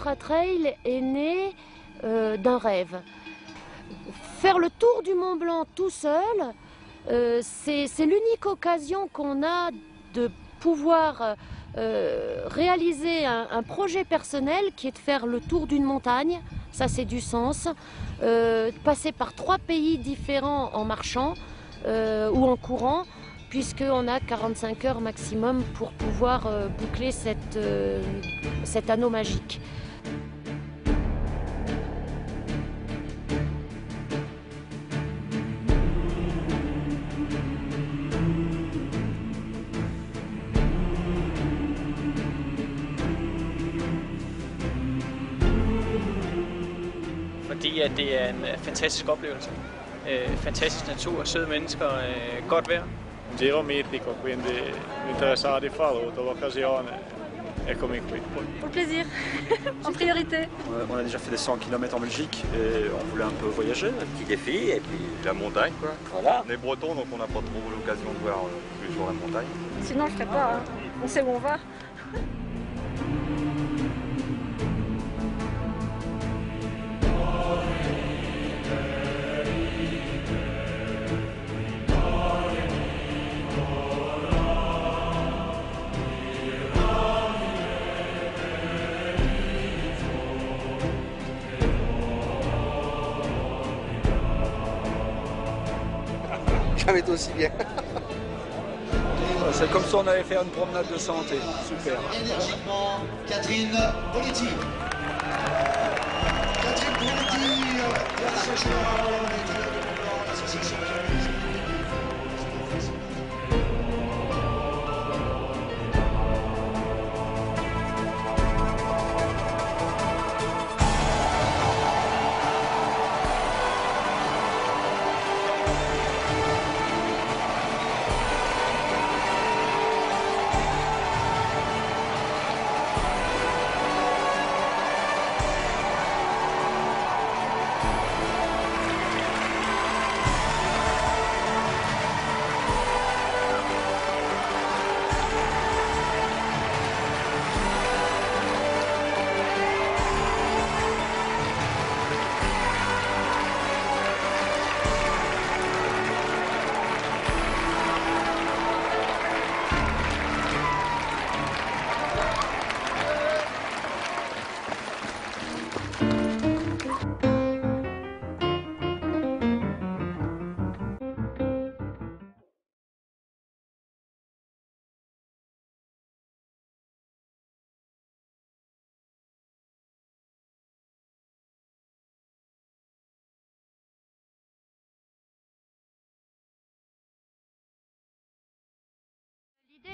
Ultra Trail est né d'un rêve. Faire le tour du Mont Blanc tout seul, c'est l'unique occasion qu'on a de pouvoir réaliser un projet personnel qui est de faire le tour d'une montagne, ça c'est du sens, passer par 3 pays différents en marchant ou en courant, puisqu'on a 45 heures maximum pour pouvoir boucler cet anneau magique. Fordi at det er en fantastisk oplevelse. Fantastisk natur, søde mennesker, godt vejr. Giro mitico, quindi mi interessava di farlo, ho avuto l'occasione, eccomi qui. Pour le plaisir, en priorité. On a déjà fait des 100 km en Belgique et on voulait un peu voyager. Un petit défi et puis la montagne quoi. Voilà. On est breton donc on n'a pas trop l'occasion de voir tous les jours la montagne. Sinon je ne ferais pas, hein. On sait où on va. Jamais été aussi bien. C'est comme si on avait fait une promenade de santé. Super. Énergiquement, Catherine Poletti. Catherine Poletti, l'association l'association.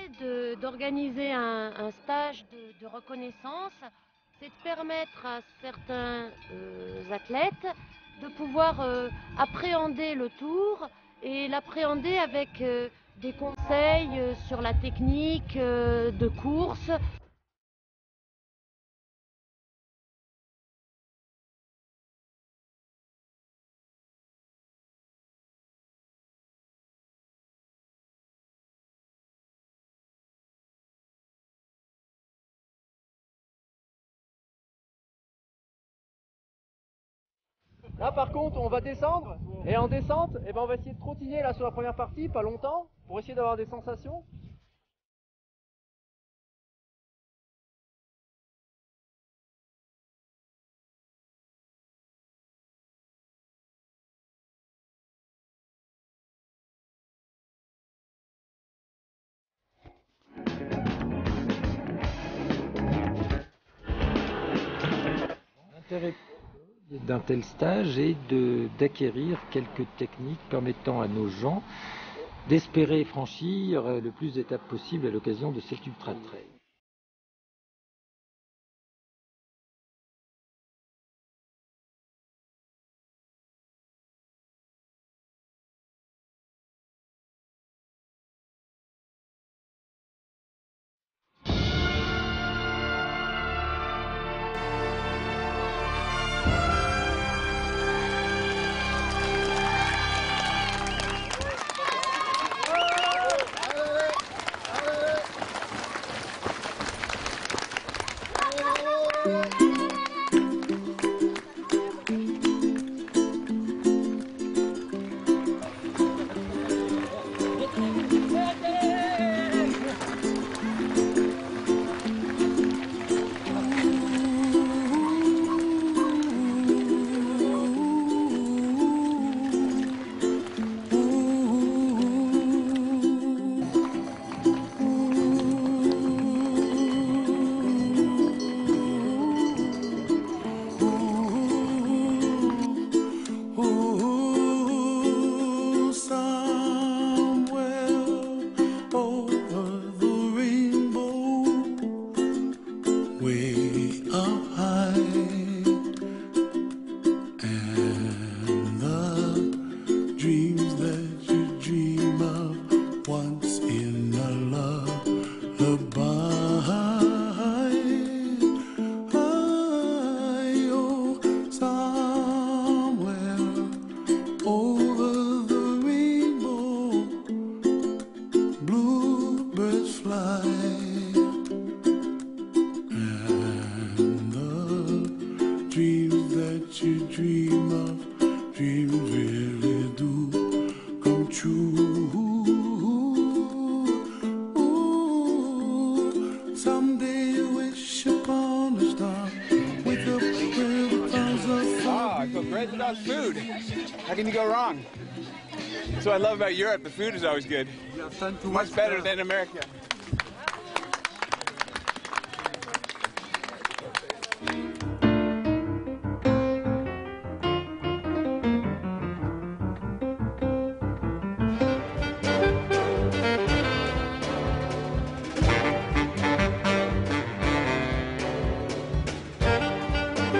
L'idée d'organiser un stage de reconnaissance, c'est de permettre à certains athlètes de pouvoir appréhender le tour et l'appréhender avec des conseils sur la technique de course. Là par contre on va descendre et en descente on va essayer de trottiner là sur la première partie, pas longtemps, pour essayer d'avoir des sensations. L'intérêt d'un tel stage est d'acquérir quelques techniques permettant à nos gens d'espérer franchir le plus d'étapes possible à l'occasion de cet ultra trail. of dreams really do come true. Someday you wish upon a star, wake up with clouds of fire. I feel great about food. How can you go wrong? That's what I love about Europe. The food is always good. Much better than America.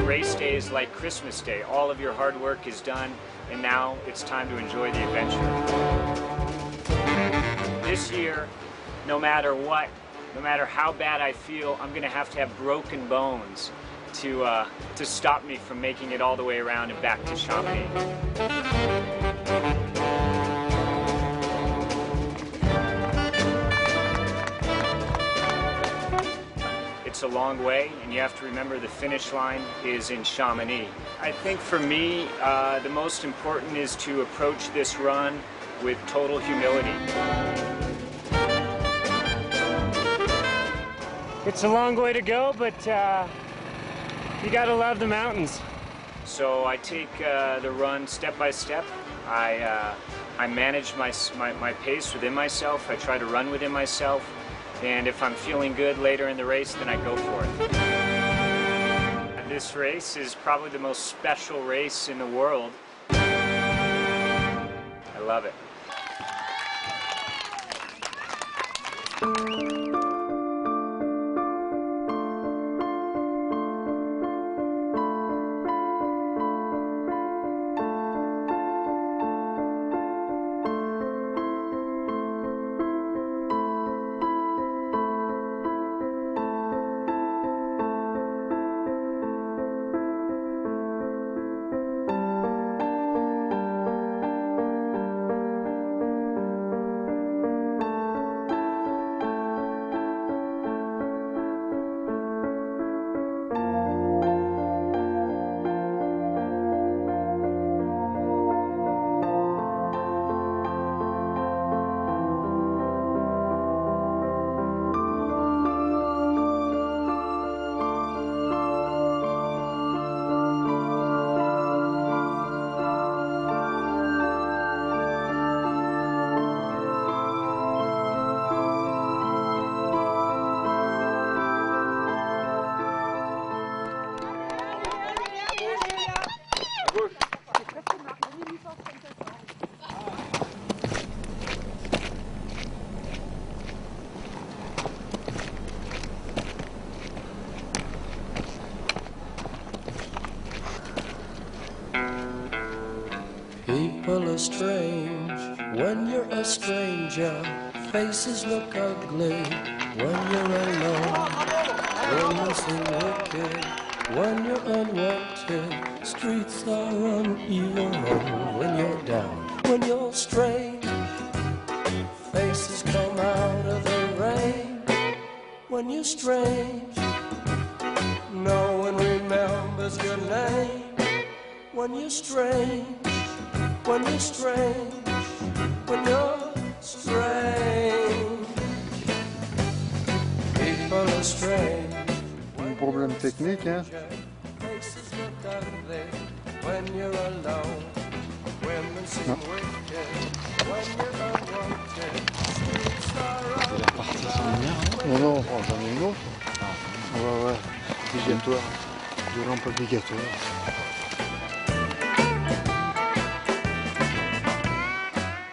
Race day is like Christmas Day. All of your hard work is done, and now it's time to enjoy the adventure. This year, no matter what, no matter how bad I feel, I'm gonna have broken bones to stop me from making it all the way around and back to Chamonix. It's a long way, and you have to remember the finish line is in Chamonix. I think for me, the most important is to approach this run with total humility. It's a long way to go, but you gotta love the mountains. So I take the run step by step. I manage my pace within myself. I try to run within myself. And if I'm feeling good later in the race, then I go for it. This race is probably the most special race in the world. I love it. People are strange when you're a stranger. Faces look ugly when you're alone. When you seem wicked, when you're unwanted. Streets are uneven when you're down. When you're strange, faces come out of the rain. When you're strange, no one remembers your name. When you're strange, when you're strange, when you're strange, people are strange. Un problème technique, hein. When you're alone, women seem wicked, when you're unwanted, streets are Non, non, j'en ai une autre. Ouais, ouais, obligatoire. Deux lampes obligatoires.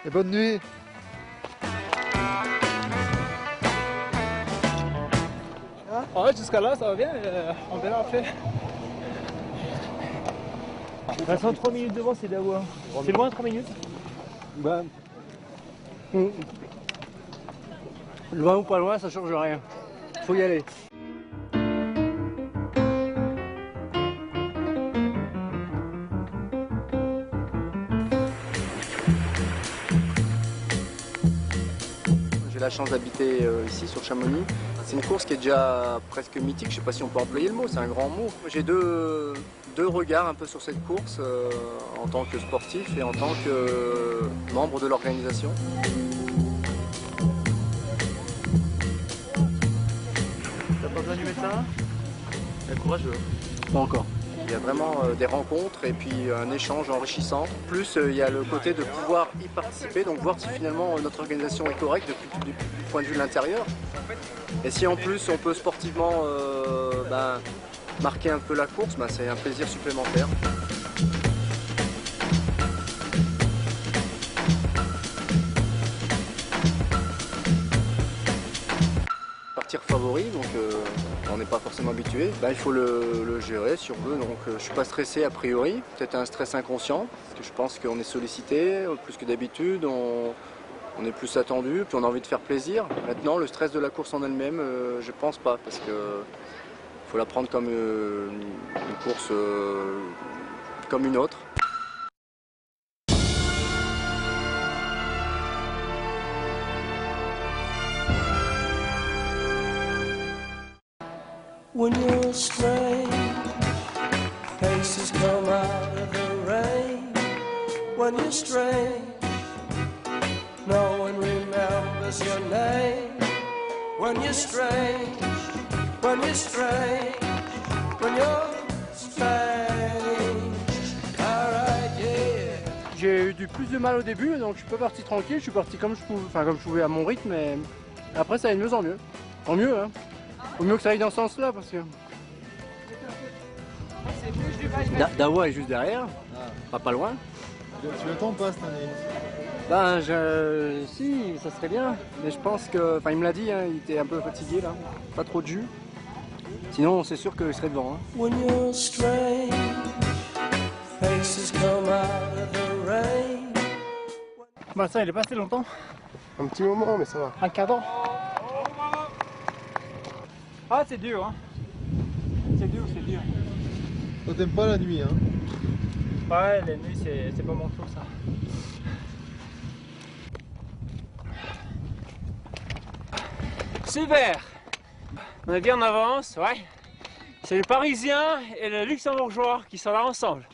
Et bonne nuit. Ouais, jusqu'à là, ça va bien, on verra après. De toute façon, 3 minutes devant, c'est Dawa. C'est loin, 3 minutes? Bah, loin ou pas loin, ça change rien. Faut y aller. J'ai la chance d'habiter ici sur Chamonix. C'est une course qui est déjà presque mythique, je ne sais pas si on peut employer le mot, c'est un grand mot. J'ai deux deux regards un peu sur cette course en tant que sportif et en tant que membre de l'organisation. T'as pas besoin du médecin? T'es courageux. Pas encore. Il y a vraiment des rencontres et puis un échange enrichissant. Plus il y a le côté de pouvoir y participer, donc voir si finalement notre organisation est correcte du point de vue de l'intérieur. Et si en plus on peut sportivement marquer un peu la course, c'est un plaisir supplémentaire. Partir favori, donc on n'est pas forcément habitué, il faut le gérer si on veut, donc je ne suis pas stressé a priori, peut-être un stress inconscient, parce que je pense qu'on est sollicité plus que d'habitude, on est plus attendu, puis on a envie de faire plaisir. Maintenant, le stress de la course en elle-même, je pense pas, parce que faut la prendre comme une course comme une autre. When you're strange, faces come out of the rain. When you're strange, no one remembers your name. When you're strange, when you're strange, when you're strange. Alright, yeah. J'ai eu du plus de mal au début, donc je suis pas parti tranquille, je suis parti comme je pouvais à mon rythme, mais après ça allait de mieux en mieux. En mieux, hein. Au mieux que ça aille dans ce sens-là, parce que... Dawa est juste derrière, pas loin. Tu l'attends pas cette année? Si, ça serait bien, mais je pense que... il me l'a dit, hein, il était un peu fatigué là, pas trop de jus. Sinon, c'est sûr qu'il serait devant. Hein. When you're strange, faces come out of the rain. Ça, il est passé longtemps? Un petit moment, mais ça va. Un quart d'heure. Ah, c'est dur, hein. C'est dur. Toi, t'aimes pas la nuit, hein? Ouais, la nuit, c'est pas mon tour, ça. Super! On est bien en avance, ouais. C'est le Parisien et le Luxembourgeois qui sont là ensemble.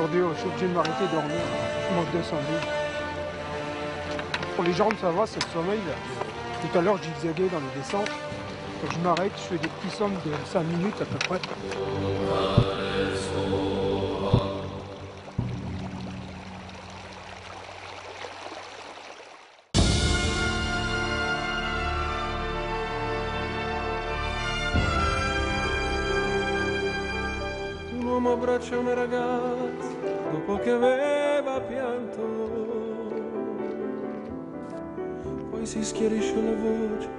Aujourd'hui, je suis obligé de m'arrêter de dormir. Je manque de sommeil. Pour les jambes, ça va, c'est le sommeil. Là. Tout à l'heure, je zigzaguais dans les descentes. Donc je m'arrête, je fais des petits sommes de 5 minutes à peu près. Un uomo abbraccia una ragazza dopo che aveva pianto, poi si schiarisce la voce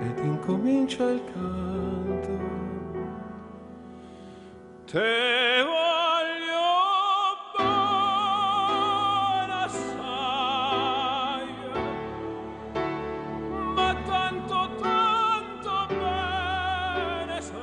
ed incomincia il canto. Te voglio bene assai, ma tanto, tanto bene sai.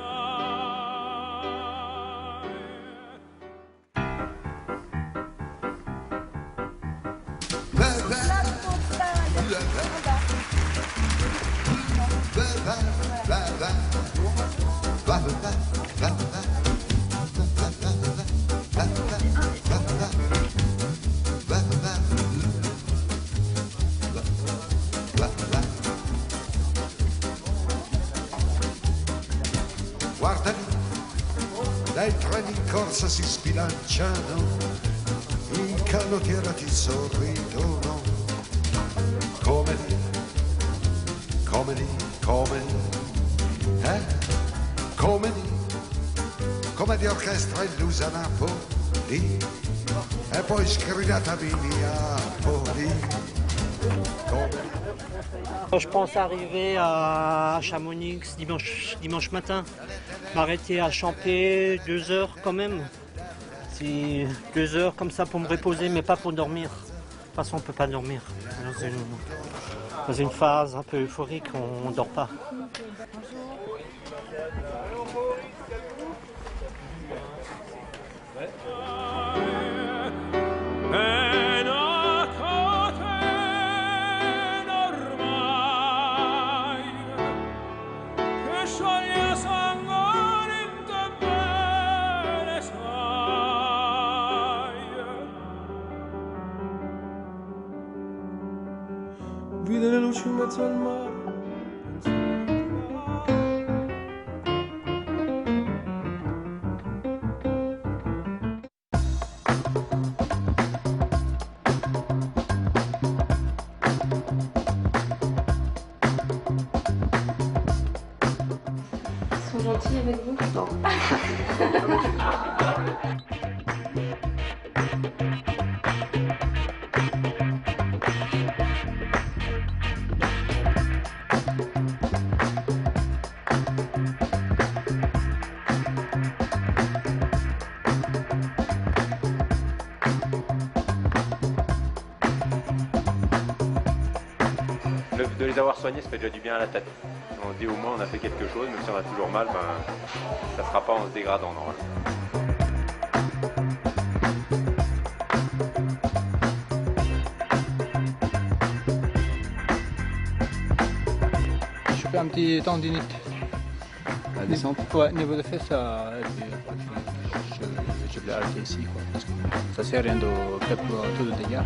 Guardali, dai treni in corsa si sbilanciano, in canottiera ti sorridono, come lì, come lì, come lì, come lì, come di orchestra illusa Napoli, e poi sgridata Minneapoli, come lì. Je pense arriver à Chamonix dimanche matin, m'arrêter à Champé 2 heures quand même. C'est 2 heures comme ça pour me reposer, mais pas pour dormir. De toute façon, on ne peut pas dormir. Dans une phase un peu euphorique, on ne dort pas. Vide le luci in mezzo al mare. Ils sont gentils avec vous? Non. De les avoir soignés, ça fait déjà du bien à la tête. On se dit au moins on a fait quelque chose, même si on a toujours mal, ben, ça ne sera pas en se dégradant normalement. Je fais un petit tendinite. La descente? Ouais, niveau de fesses, je l'ai arrêté ici, quoi, parce que ça sert à rien de faire tout le dégât.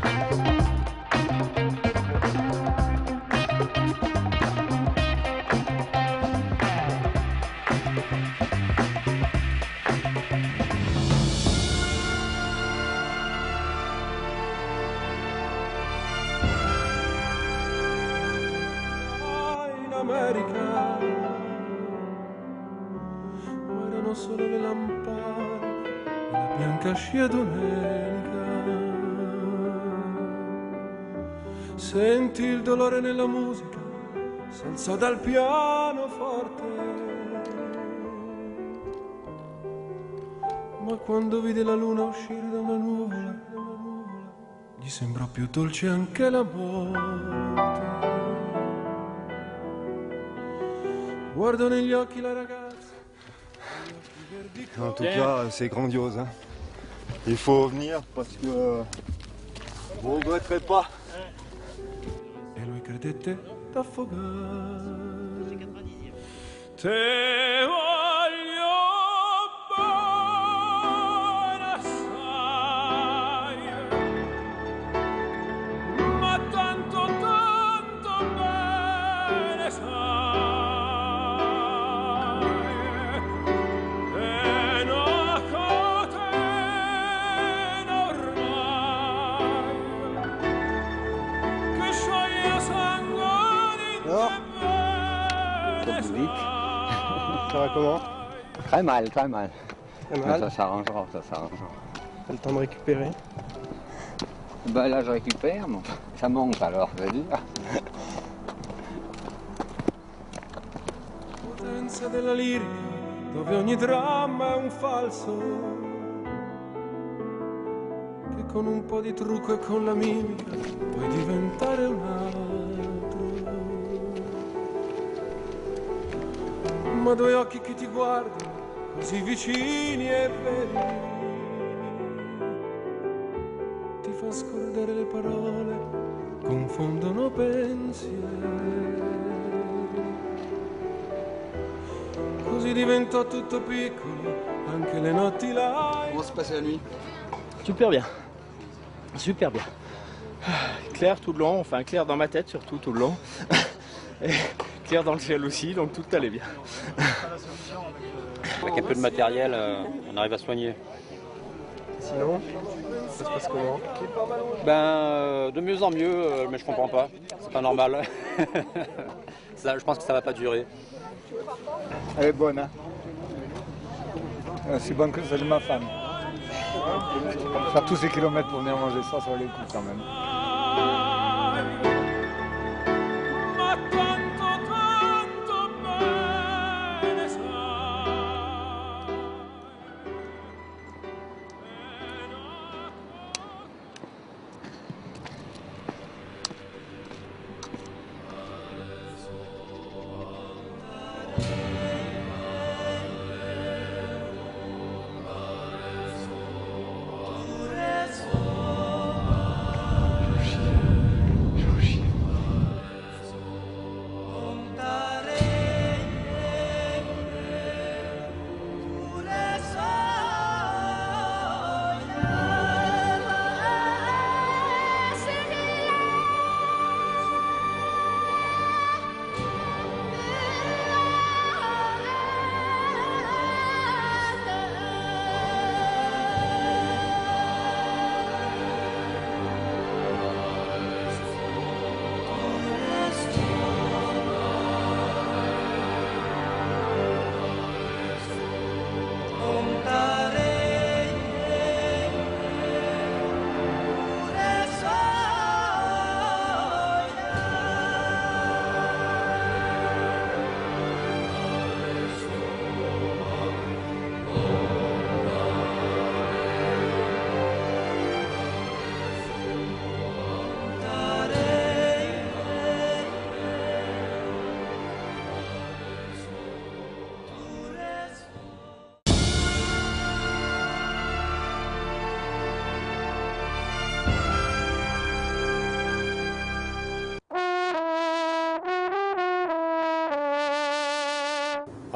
America, ma erano solo le lampade e la bianca scia domenica. Senti il dolore nella musica, si alzò dal pianoforte, ma quando vide la luna uscire da una nuvola, gli sembrò più dolce anche la morte. Guardo negli occhi la ragazza. En tout cas, c'est grandiose. Hein. Il faut venir parce que vous ne regretterez pas. E lui credette d'affogare. Te voglio bene assai. trop de musique. Ça va comment? Très mal, très mal. Très mal. Mais ça s'arrangera, ça s'arrangera. T'as le temps de récupérer? Ben là je récupère, mais ça monte alors, je veux dire. Potenza della lirica, dove ogni dramma è un falso, che con un po' di trucco e con la mimica puoi diventare un altro. Ma due occhi che ti guardano, così vicini e veri, ti fa scordare le parole, confondono pensieri. Così diventò tutto piccolo, anche le notti là. Comment se passait la nuit? Super bien. Super bien. Clair tout le long, enfin clair dans ma tête surtout tout le long. Et clair dans le ciel aussi, donc tout allait bien. Avec un peu de matériel, on arrive à soigner. Sinon, ça se passe comment? Ben, de mieux en mieux, mais je comprends pas. C'est pas normal. Ça, je pense que ça va pas durer. Elle est bonne, hein. C'est bon que celle de ma femme. Faire tous ces kilomètres pour venir manger ça, ça valait le coup quand même.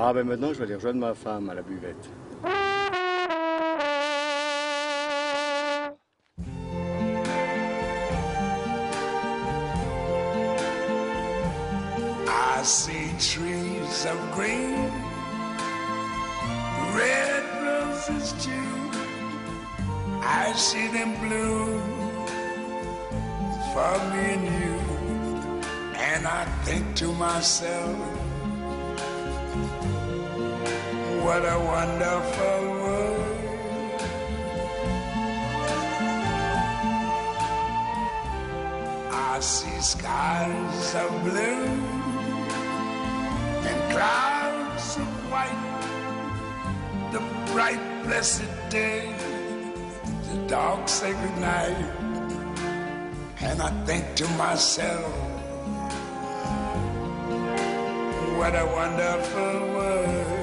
Ah ben maintenant je vais aller rejoindre ma femme à la buvette. I see trees of green, red roses too. I see them bloom for me and you. And I think to myself, what a wonderful world. I see skies of blue and clouds of white, the bright blessed day, the dark sacred night. And I think to myself, what a wonderful world.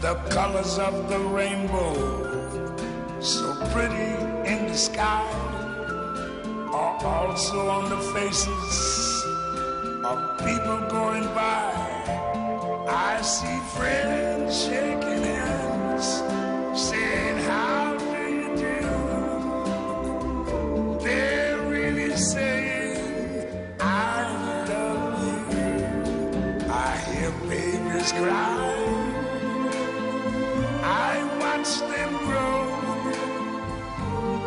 The colors of the rainbow, so pretty in the sky, are also on the faces of people going by. I see friends shaking hands, saying, how do you do? They're really saying, I love you. I hear babies cry, I watch them grow,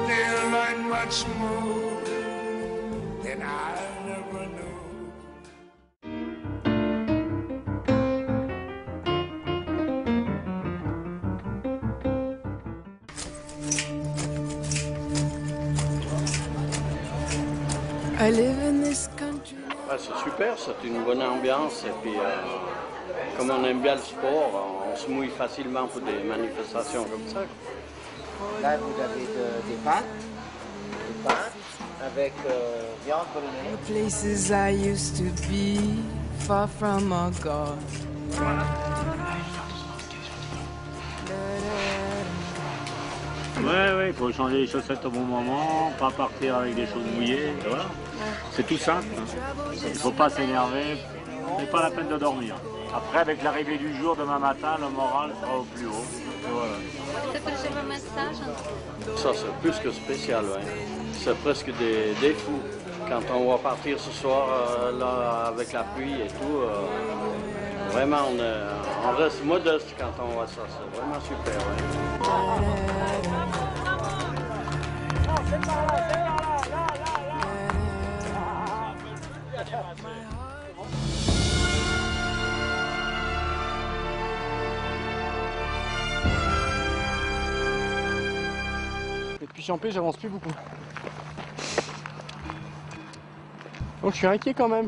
they'll learn much more I live in this country. C'est super, c'est une bonne ambiance et puis comme on aime bien le sport, on se mouille facilement pour des manifestations comme ça. Là, vous avez des pâtes avec viande bolognaise. The places I used to be, far from our God. Ouais, il faut changer les chaussettes au bon moment, pas partir avec des choses mouillées, voilà. C'est tout simple. Il ne faut pas s'énerver, c'est pas la peine de dormir. Après, avec l'arrivée du jour, demain matin, le moral sera au plus haut. Et voilà. Ça, c'est plus que spécial, ouais. C'est presque des fous. Quand on va partir ce soir là, avec la pluie et tout, vraiment, on reste modeste quand on voit ça. C'est vraiment super, ouais. Depuis Champé, j'avance plus beaucoup. Donc je suis inquiet quand même.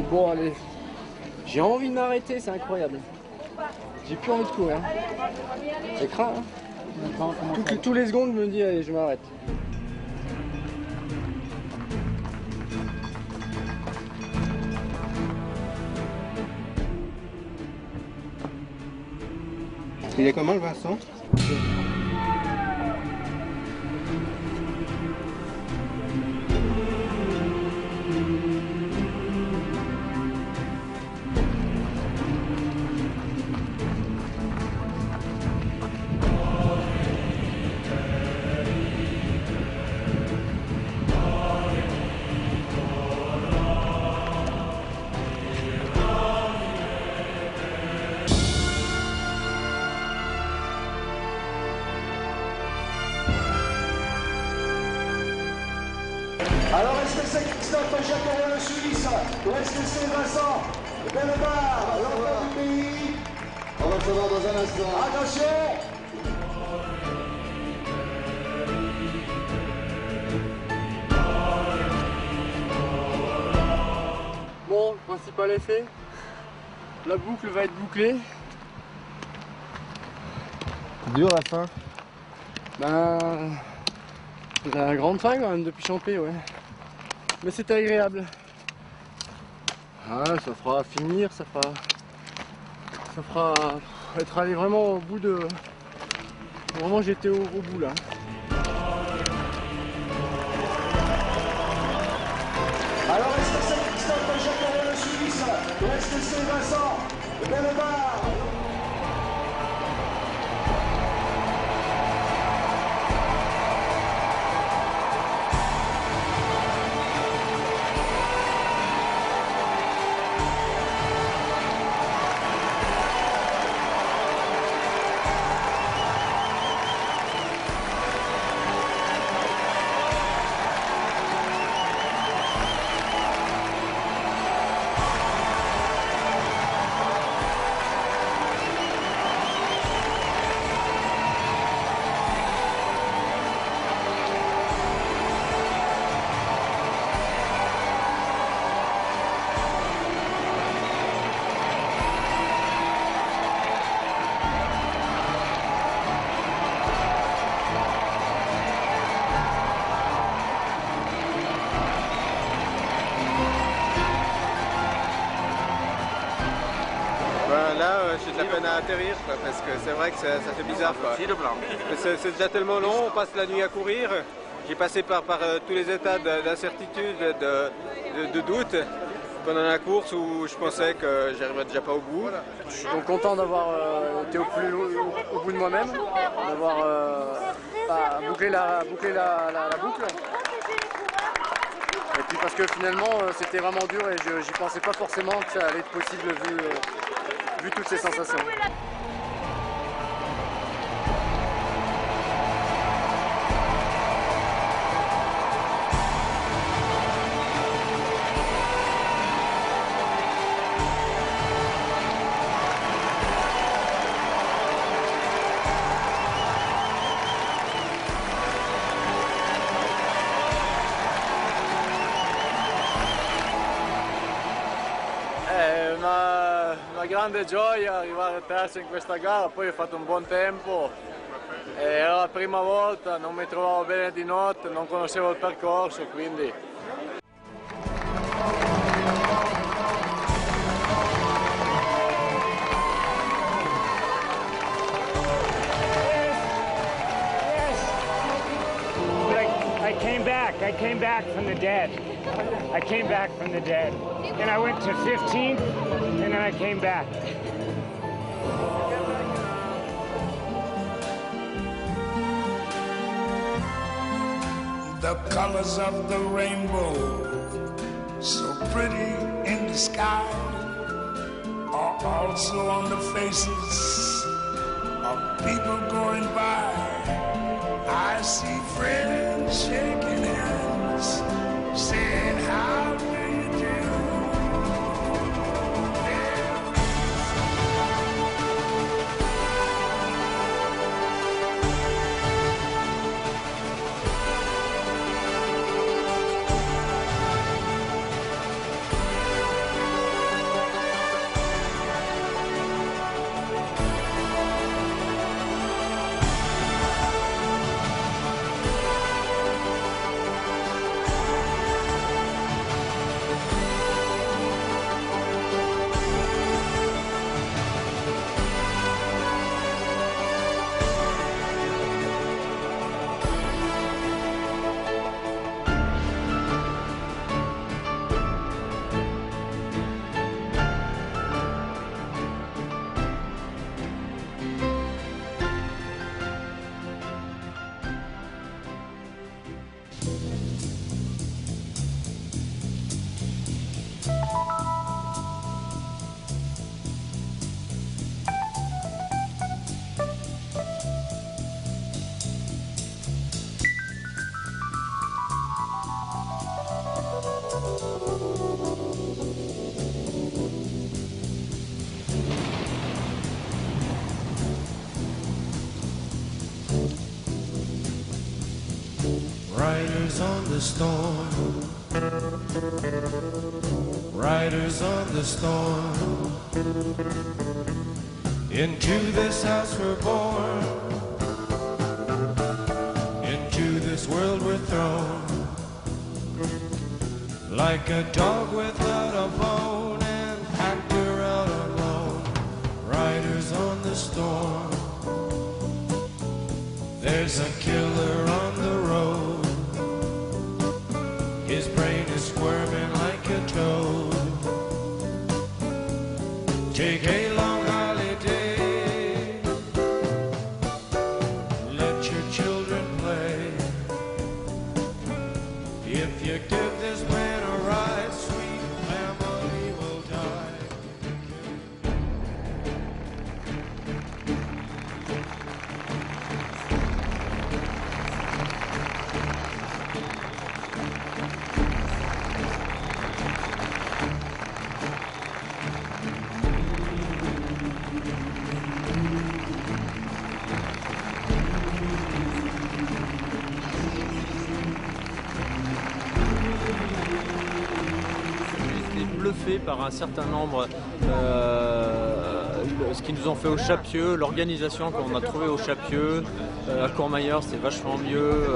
Bon allez, j'ai envie de m'arrêter, c'est incroyable. J'ai plus envie de courir. C'est craint, hein. Tous les secondes je me dis allez je m'arrête. Il est comment le Vincent? Alors, est-ce que c'est Christophe Jacques le Suisse? Ou est-ce que c'est Vincent Bellebarre, l'enfant du pays? On va le savoir dans un instant. Attention! Bon, le principal est fait. La boucle va être bouclée. Dur la fin. Ben... C'est la grande fin quand même depuis Champé, ouais. Mais c'était agréable. Ah, ça fera finir, ça fera être allé vraiment au bout de... Vraiment j'étais au bout là. Alors, est-ce que c'est Christophe Jacques le Suisse? Ou est-ce que c'est Vincent Bellebarre? de la peine à atterrir, quoi, parce que c'est vrai que ça fait bizarre. C'est déjà tellement long, on passe la nuit à courir. J'ai passé par tous les états d'incertitude, de doute pendant la course où je pensais que j'arriverais déjà pas au bout. Je suis donc content d'avoir été au bout de moi-même, d'avoir bouclé la boucle. Et puis parce que finalement c'était vraiment dur et j'y pensais pas forcément que ça allait être possible vu toutes ces sensations. Una grande gioia arrivare terzo in questa gara, poi ho fatto un buon tempo, era la prima volta, non mi trovavo bene di notte, non conoscevo il percorso, quindi... I came back from the dead. I came back from the dead. And I went to 15th, and then I came back. The colors of the rainbow, so pretty in the sky, are also on the faces of people going by. I see friends shaking hands, saying, how do you do? Riders on the storm, riders on the storm. Into this house we're born, into this world we're thrown. Like a dog without a bone and actor out alone. Riders on the storm. There's a killer on the road. His brain is squirming like a toad. Take a long holiday. Let your children play. If you give this man a ride, sweet family will die. Bluffé par un certain nombre, ce qu'ils nous ont fait au Chapieux, l'organisation qu'on a trouvée au Chapieux, à Courmayeur c'est vachement mieux,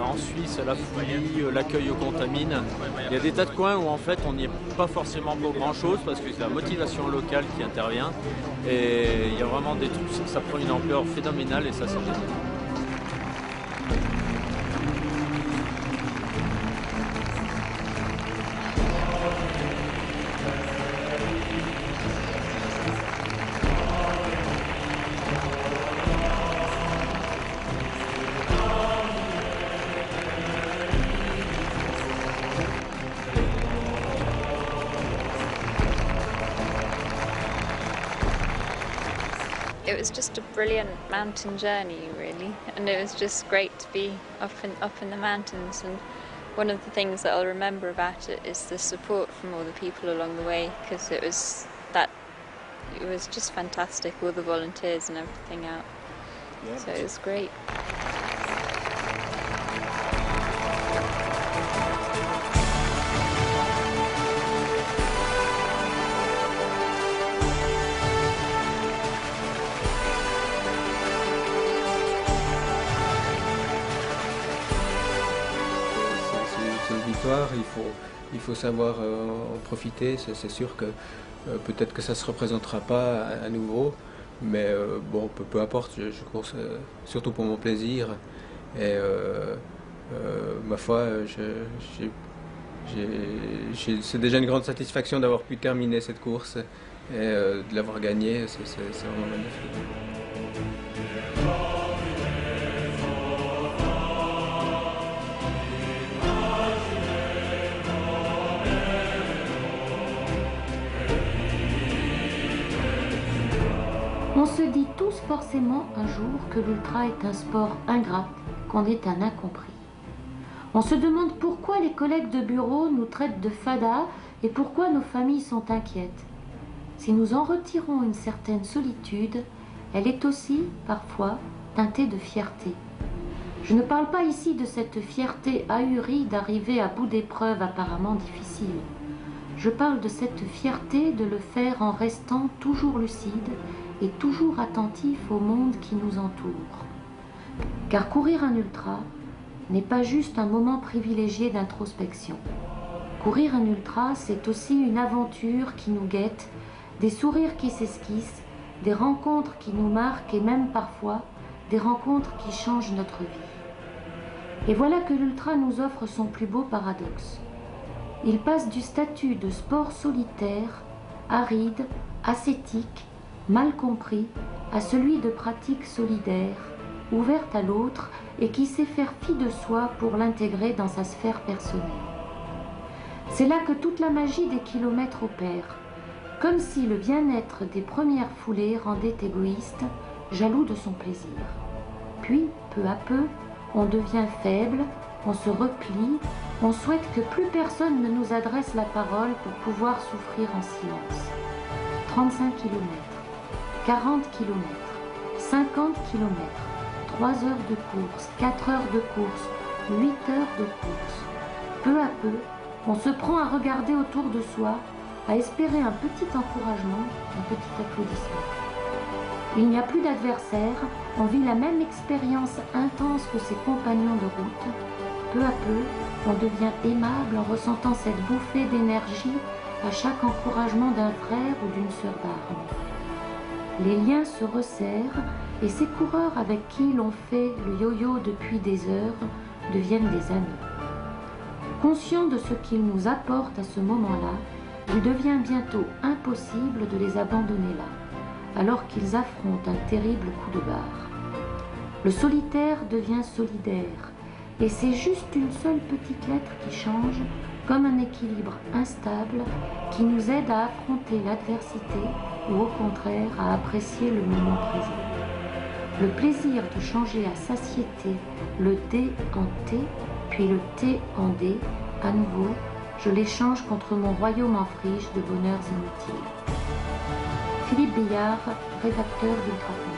en Suisse la folie, l'accueil contamine. Il y a des tas de coins où en fait on n'y est pas forcément pour grand chose parce que c'est la motivation locale qui intervient et il y a vraiment des trucs, ça prend une ampleur phénoménale et ça c'est génial. It was just a brilliant mountain journey, really, and it was just great to be up in the mountains. And one of the things that I'll remember about it is the support from all the people along the way, because it was just fantastic, all the volunteers and everything out. Yeah, so it was great. Il faut savoir en profiter. C'est sûr que peut-être que ça ne se représentera pas à nouveau, mais bon, peu importe, je cours surtout pour mon plaisir. Et ma foi, c'est déjà une grande satisfaction d'avoir pu terminer cette course et de l'avoir gagnée, c'est vraiment magnifique. On se dit tous forcément un jour que l'ultra est un sport ingrat, qu'on est un incompris. On se demande pourquoi les collègues de bureau nous traitent de fada et pourquoi nos familles sont inquiètes. Si nous en retirons une certaine solitude, elle est aussi, parfois, teintée de fierté. Je ne parle pas ici de cette fierté ahurie d'arriver à bout d'épreuves apparemment difficiles. Je parle de cette fierté de le faire en restant toujours lucide et toujours attentif au monde qui nous entoure. Car courir un ultra n'est pas juste un moment privilégié d'introspection. Courir un ultra, c'est aussi une aventure qui nous guette, des sourires qui s'esquissent, des rencontres qui nous marquent et même parfois des rencontres qui changent notre vie. Et voilà que l'ultra nous offre son plus beau paradoxe. Il passe du statut de sport solitaire, aride, ascétique, mal compris, à celui de pratique solidaire, ouverte à l'autre et qui sait faire fi de soi pour l'intégrer dans sa sphère personnelle. C'est là que toute la magie des kilomètres opère, comme si le bien-être des premières foulées rendait égoïste, jaloux de son plaisir. Puis, peu à peu, on devient faible, on se replie, on souhaite que plus personne ne nous adresse la parole pour pouvoir souffrir en silence. 35 km, 40 km, 50 km, 3 heures de course, 4 heures de course, 8 heures de course. Peu à peu, on se prend à regarder autour de soi, à espérer un petit encouragement, un petit applaudissement. Il n'y a plus d'adversaire, on vit la même expérience intense que ses compagnons de route. Peu à peu, on devient aimable en ressentant cette bouffée d'énergie à chaque encouragement d'un frère ou d'une sœur d'armes. Les liens se resserrent et ces coureurs avec qui l'on fait le yo-yo depuis des heures deviennent des amis. Conscients de ce qu'ils nous apportent à ce moment-là, il devient bientôt impossible de les abandonner là, alors qu'ils affrontent un terrible coup de barre. Le solitaire devient solidaire, et c'est juste une seule petite lettre qui change, comme un équilibre instable qui nous aide à affronter l'adversité ou au contraire à apprécier le moment présent. Le plaisir de changer à satiété le D en T, puis le T en D, à nouveau, je l'échange contre mon royaume en friche de bonheurs inutiles. Philippe Billard, rédacteur d'Ultra.